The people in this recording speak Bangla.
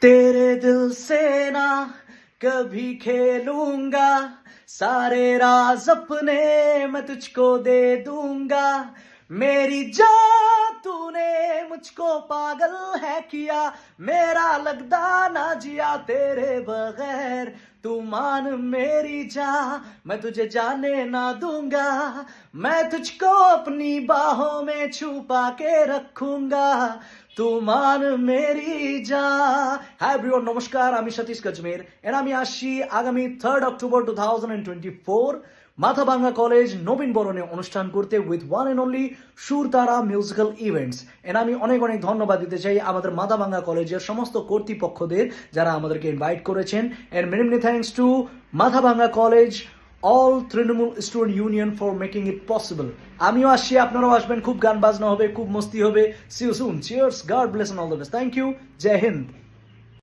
तेरे दिल से ना कभी खेलूंगा, सारे राज अपने मैं तुझको दे दूंगा। मेरी जान तूने मुझको पागल है किया, मेरा लगदा ना जिया तेरे बगैर। तू मान मेरी जा, मैं तुझे जाने ना दूंगा, मैं तुझको अपनी बाहों में छुपा के रखूंगा। तू मान मेरी जा। হাই এভরিওয়ান, নমস্কার। আমি সতীশ কাজমের এর আমি আসছি আগামী 3 অক্টোবর 2024 মাথাভাঙ্গা কলেজ নবীন বরণে অনুষ্ঠান করতে উইথ ওয়ান এন্ড অনলি সুর তারা মিউজিক্যাল ইভেন্টস। এর আমি অনেক অনেক ধন্যবাদ দিতে চাই আমাদের মাথাভাঙ্গা কলেজের সমস্ত কর্তৃপক্ষদের যারা আমাদেরকে ইনভাইট করেছেন। And many many thanks to Mathabhanga college all Trinamool student union for making it possible. আমিও আসছি, আপনারাও আসবেন, খুব গান বাজনা হবে, খুব মস্তি হবে। See you soon, cheers, God bless and all the best. Thank you, জয় হিন্দ।